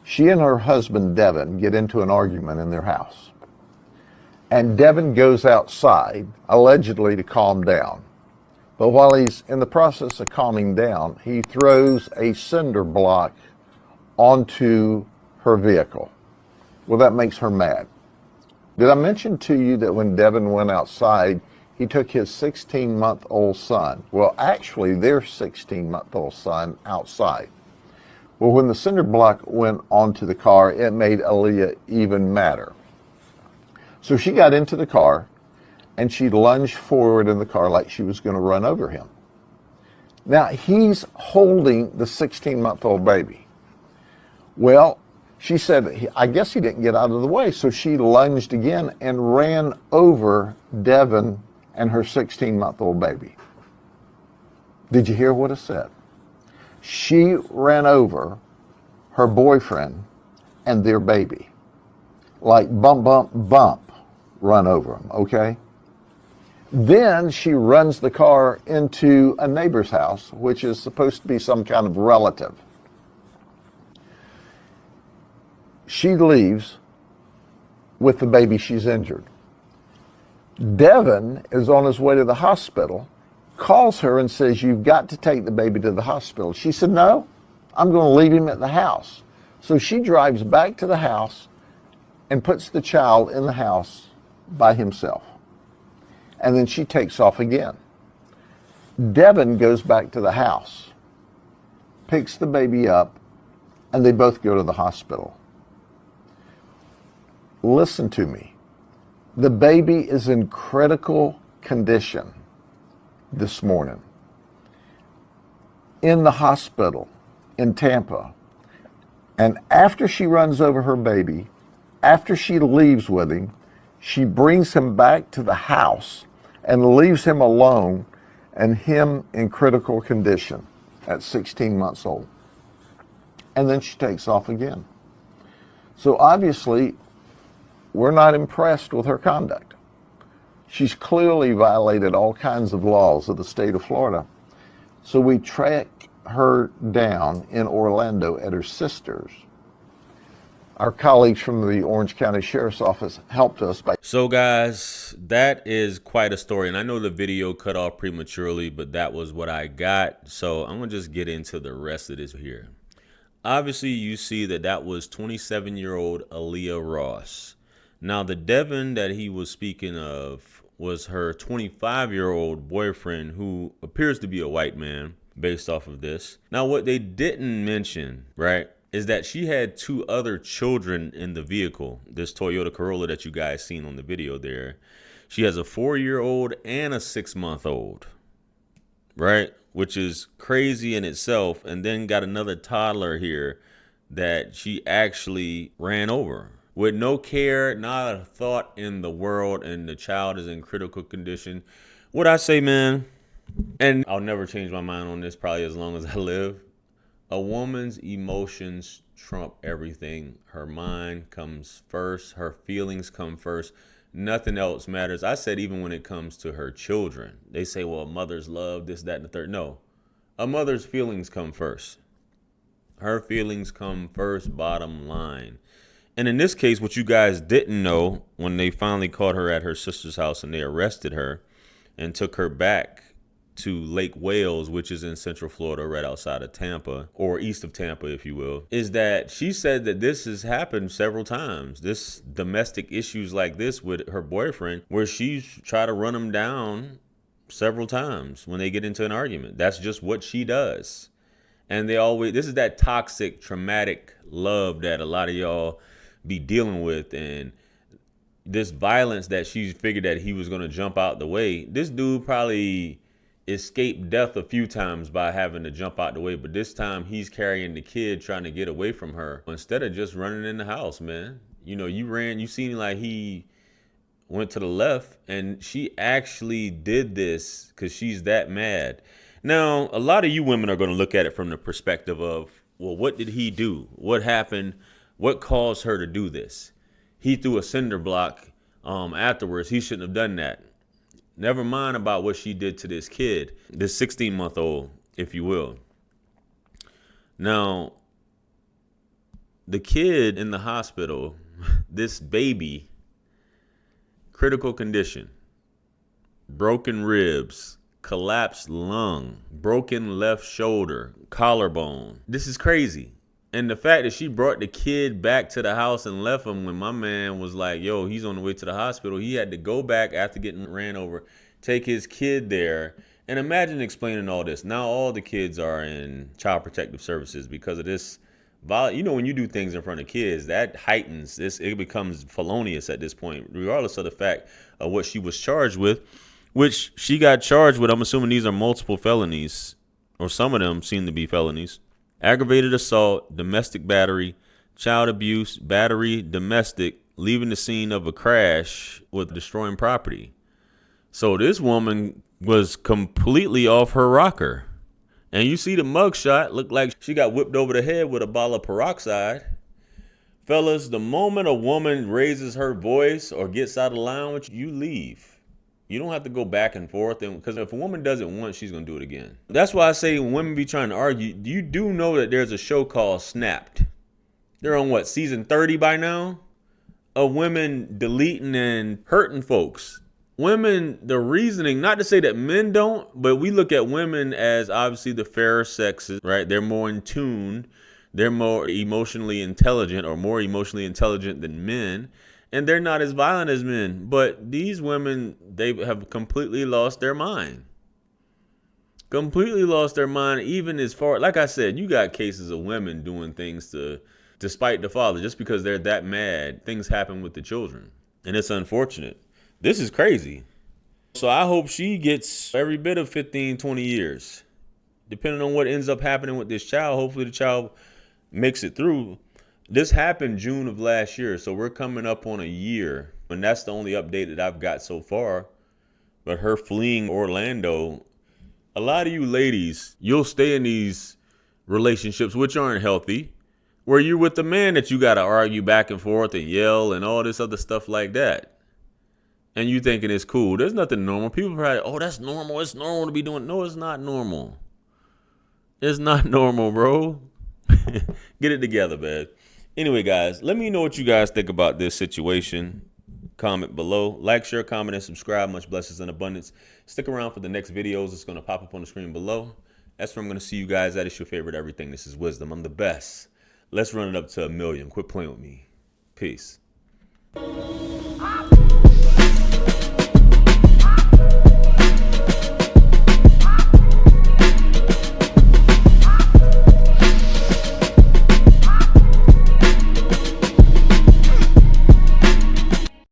She and her husband, Devin, get into an argument in their house. And Devin goes outside, allegedly to calm down. But while he's in the process of calming down, he throws a cinder block onto her vehicle. Well, that makes her mad. Did I mention to you that when Devin went outside, he took his 16-month-old son, well, actually their 16-month-old son, outside? Well, when the cinder block went onto the car, it made Aaliyah even madder. So she got into the car, and she lunged forward in the car like she was going to run over him. Now, he's holding the 16-month-old baby. Well, she said, I guess he didn't get out of the way, so she lunged again and ran over Devin and her 16-month-old baby. Did you hear what it said? She ran over her boyfriend and their baby. Like bump, bump, bump, run over them, okay? Then she runs the car into a neighbor's house, which is supposed to be some kind of relative. She leaves with the baby she's injured. Devin is on his way to the hospital, calls her and says, you've got to take the baby to the hospital. She said, no, I'm going to leave him at the house. So she drives back to the house and puts the child in the house by himself. And then she takes off again. Devin goes back to the house, picks the baby up, and they both go to the hospital. Listen to me. The baby is in critical condition this morning in the hospital in Tampa. And after she runs over her baby, after she leaves with him, she brings him back to the house and leaves him alone and him in critical condition at 16 months old. And then she takes off again. So obviously, we're not impressed with her conduct. She's clearly violated all kinds of laws of the state of Florida. So we track her down in Orlando at her sister's. Our colleagues from the Orange County Sheriff's Office helped us by... So guys, that is quite a story. And I know the video cut off prematurely, but that was what I got. So I'm going to just get into the rest of this here. Obviously, you see that was 27-year-old Aaliyah Ross. Now, the Devin that he was speaking of was her 25-year-old boyfriend, who appears to be a white man based off of this. Now, what they didn't mention, right, is that she had two other children in the vehicle, this Toyota Corolla that you guys seen on the video there. She has a 4-year-old and a 6-month-old, right, which is crazy in itself, and then got another toddler here that she actually ran over with no care, not a thought in the world, and the child is in critical condition. What I say, man, and I'll never change my mind on this probably as long as I live, a woman's emotions trump everything. Her mind comes first. Her feelings come first. Nothing else matters. I said even when it comes to her children. They say, well, a mother's love, this, that, and the third. No, a mother's feelings come first. Her feelings come first, bottom line. And in this case, what you guys didn't know, when they finally caught her at her sister's house and they arrested her and took her back to Lake Wales, which is in Central Florida, right outside of Tampa, or east of Tampa, if you will, is that she said that this has happened several times. This domestic issues like this with her boyfriend, where she's tried to run him down several times when they get into an argument. That's just what she does. And they always, this is that toxic, traumatic love that a lot of y'all be dealing with, and this violence that she figured that he was going to jump out the way. This dude probably escaped death a few times by having to jump out the way, but this time he's carrying the kid trying to get away from her instead of just running in the house, man. You know, you seen like he went to the left, and she actually did this because she's that mad. Now, a lot of you women are going to look at it from the perspective of, well, what did he do? What happened? What caused her to do this? He threw a cinder block afterwards. He shouldn't have done that. Never mind about what she did to this kid, this 16-month-old, if you will. Now, The kid in the hospital, this baby, critical condition, broken ribs, collapsed lung, broken left shoulder, collarbone. This is crazy. And the fact that she brought the kid back to the house and left him when my man was like, yo, he's on the way to the hospital. He had to go back after getting ran over, take his kid there. And imagine explaining all this. Now all the kids are in child protective services because of this. You know, when you do things in front of kids, that heightens this. It becomes felonious at this point, regardless of the fact of what she was charged with, which she got charged with. I'm assuming these are multiple felonies, or some of them seem to be felonies. Aggravated assault, domestic battery, child abuse, battery, domestic, leaving the scene of a crash with destroying property. So this woman was completely off her rocker. And you see the mugshot, looked like she got whipped over the head with a bottle of peroxide. Fellas, the moment a woman raises her voice or gets out of line with you, you leave. You don't have to go back and forth, because if a woman does it once, she's going to do it again. That's why I say when women be trying to argue, you do know that there's a show called Snapped. They're on what, season 30 by now? Of women deleting and hurting folks. Women, the reasoning, not to say that men don't, but we look at women as obviously the fairer sexes, right? They're more in tune. They're more emotionally intelligent, or more emotionally intelligent than men. And they're not as violent as men. But these women, they have completely lost their mind. Completely lost their mind, even as far, like I said, you got cases of women doing things to spite the father. Just because they're that mad, things happen with the children. And it's unfortunate. This is crazy. So I hope she gets every bit of 15, 20 years. Depending on what ends up happening with this child, hopefully the child makes it through. This happened June of last year, so we're coming up on a year. And that's the only update that I've got so far. But her fleeing Orlando, a lot of you ladies, you'll stay in these relationships which aren't healthy, where you're with the man that you got to argue back and forth and yell and all this other stuff like that. And you thinking it's cool. There's nothing normal. People probably, oh, that's normal. It's normal to be doing. No, it's not normal. It's not normal, bro. Get it together, man. Anyway, guys, let me know what you guys think about this situation. Comment below. Like, share, comment, and subscribe. Much blessings and abundance. Stick around for the next videos. It's going to pop up on the screen below. That's where I'm going to see you guys at. It's your favorite everything. This is Wisdom. I'm the best. Let's run it up to 1 million. Quit playing with me. Peace.